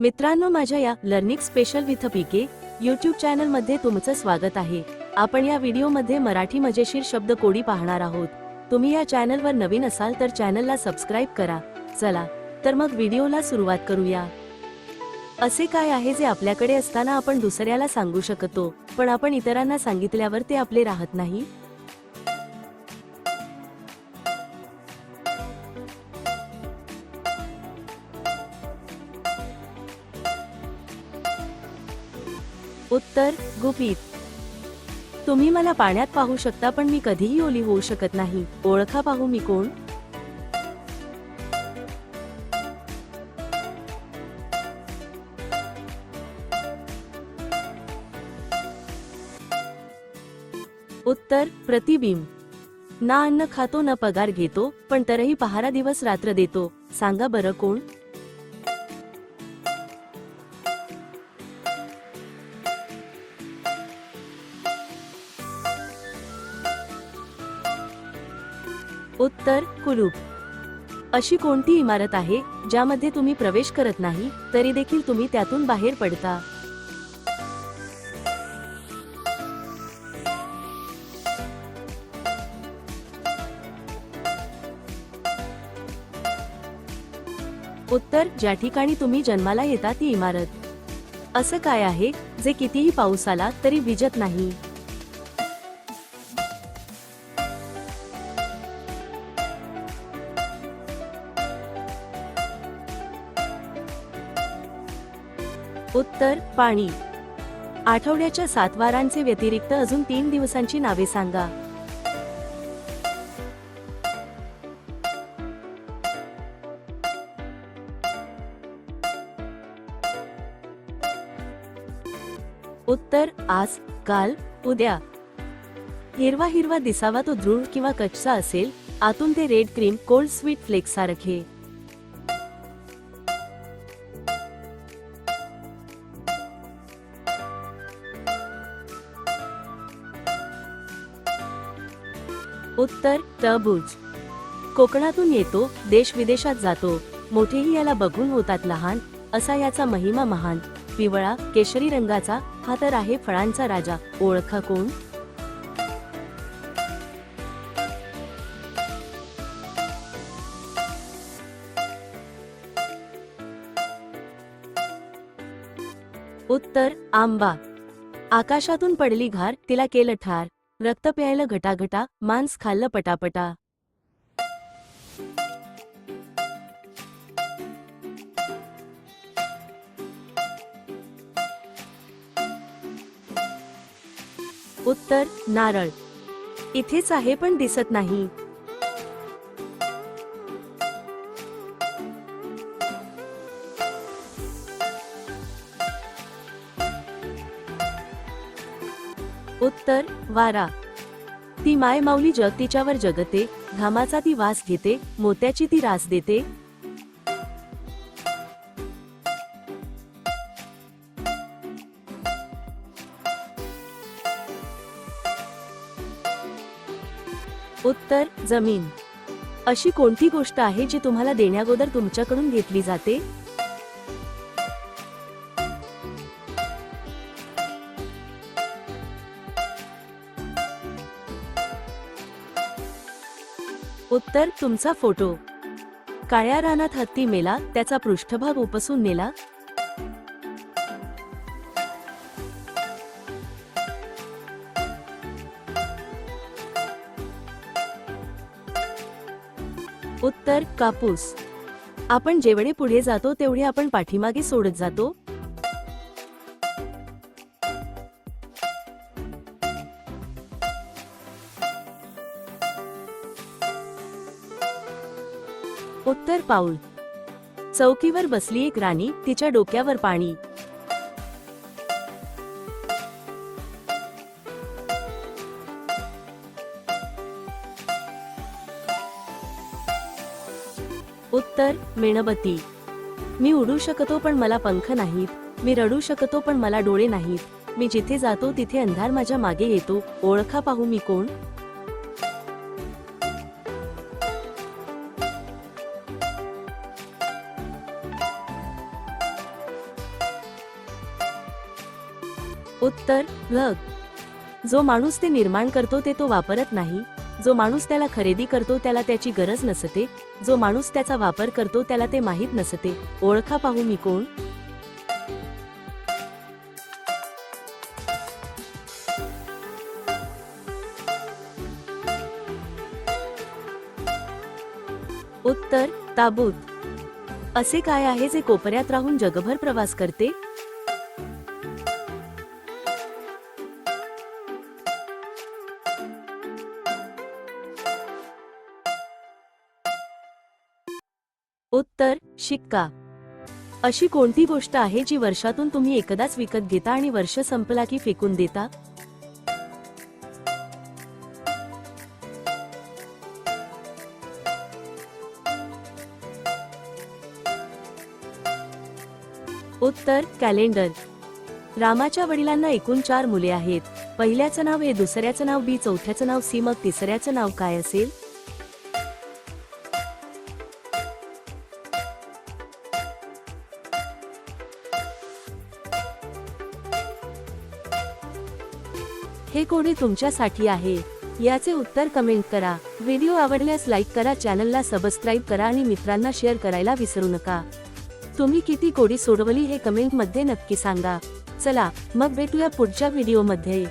मित्रांनो, माझ्या या learning special with PK YouTube channel मध्ये तुमचं स्वागत आहे। आपण या व्हिडिओ मध्ये मराठी मजेशीर शब्द कोडी पाहणार आहोत। तुम्ही या चॅनल वर नवीन असाल तर चॅनलला सबस्क्राइब करा। चला तर मग व्हिडिओला सुरुवात करूया। असे काय आहे जे आपल्याकडे असताना आपण दुसऱ्याला सांगू शकतो, पण आपण इतरांना सांगितल्यावर ते आपले राहत नाही? उत्तर गुपित। तुम्ही मला पाण्यात पाहू शकता पण मी कधीही ओली होऊ शकत नाही। ओळखा पाहू मी कोण? उत्तर प्रतिबिंब। ना अन्न खातो न पगार घेतो, पण तरीही पहारा दिवस रात्र देतो। सांगा बरं कोण? उत्तर कुलूप। अशी कोणती इमारत आहे ज्यामध्ये तुम्ही प्रवेश करत नाही तरी देखील तुम्ही त्यातून बाहेर पडता? उत्तर ज्या ठिकाणी तुम्ही जन्माला येता ती इमारत। असं काय आहे जे कितीही पाऊस आला तरी भिजत नाही? उत्तर पाणी। आठवड्याच्या 7 वारांचे व्यतिरिक्त अजून 3 दिवसांची नावे सांगा। उत्तर आज, काल, उद्या। हिरवा हिरवा दिसावा तो दृढ किंवा कच्चा असेल, आतून ते red cream cold sweet flakes सारखे। उत्तर टरबूज। कोकणातून येतो, देश विदेशात जातो, मोठेही याला बघून होतात लहान, असा याचा महिमा महान। पिवळा केशरी रंगाचा हा तर आहे फळांचा राजा। ओळखा कोण? उत्तर आंबा। आकाशातून पडली घार, तिला केलं ठार, रक्त प्यायलं घटाघटा, मांस खाल्लं पटापटा। उत्तर नारळ। इथेच आहे पण दिसत नाही। उत्तर वारा। ती माय माऊली जग तिच्यावर जगते, घामाचा ती वास घेते, मोत्याची ती रास देते। उत्तर जमीन। अशी कोणती गोष्ट आहे जी तुम्हाला देण्याअगोदर तुमच्याकडून घेतली जाते? उत्तर तुमचा फोटो। काळ्या रानात हत्ती मेला, त्याचा पृष्ठभाग उपसून नेला। उत्तर कापूस। आपण जेवढे पुढे जातो तेवढे आपण पाठीमागे सोडत जातो। उत्तर पाऊल। चौकीवर बसली एक राणी, तिच्या डोक्यावर पाणी। उत्तर मेणबत्ती। मी उडू शकतो पण मला पंख नाहीत, मी रडू शकतो पण मला डोळे नाहीत, मी जिथे जातो तिथे अंधार माझ्या मागे येतो। ओळखा पाहू मी कोण? उत्तर ढग. जो माणूस ते निर्माण करतो ते तो वापरत नाही. जो माणूस त्याला खरेदी करतो त्याला त्याची गरज नसते. जो माणूस त्याचा वापर करतो त्याला ते माहीत नसते. ओळखा पाहू मी कोण. उत्तर ताबूत. असे काय आहे जे कोपऱ्यात राहून जगभर प्रवास करते? उत्तर शिक्का. अशी कोणती गोष्ट आहे जी वर्षातून तुम्ही एकदाच विकत घेता आणि वर्ष संपला की फेकून देता? उत्तर कॅलेंडर. रामाच्या वडिलांना एकूण 4 मुले आहेत. पहिल्याचं नाव ए, दुसऱ्याचं नाव बी, चौथ्याचं नाव सी, मग तिसऱ्याचं नाव काय असेल? हे कोडे तुमच्यासाठी आहे. याचे उत्तर कमेंट करा. व्हिडिओ आवडल्यास लाईक करा, चॅनलला सबस्क्राईब करा आणि मित्रांना शेअर करायला विसरू नका. तुम्ही किती कोडी सोडवली हे कमेंट मध्ये नक्की सांगा. चला मग भेटूया पुढच्या व्हिडिओमध्ये.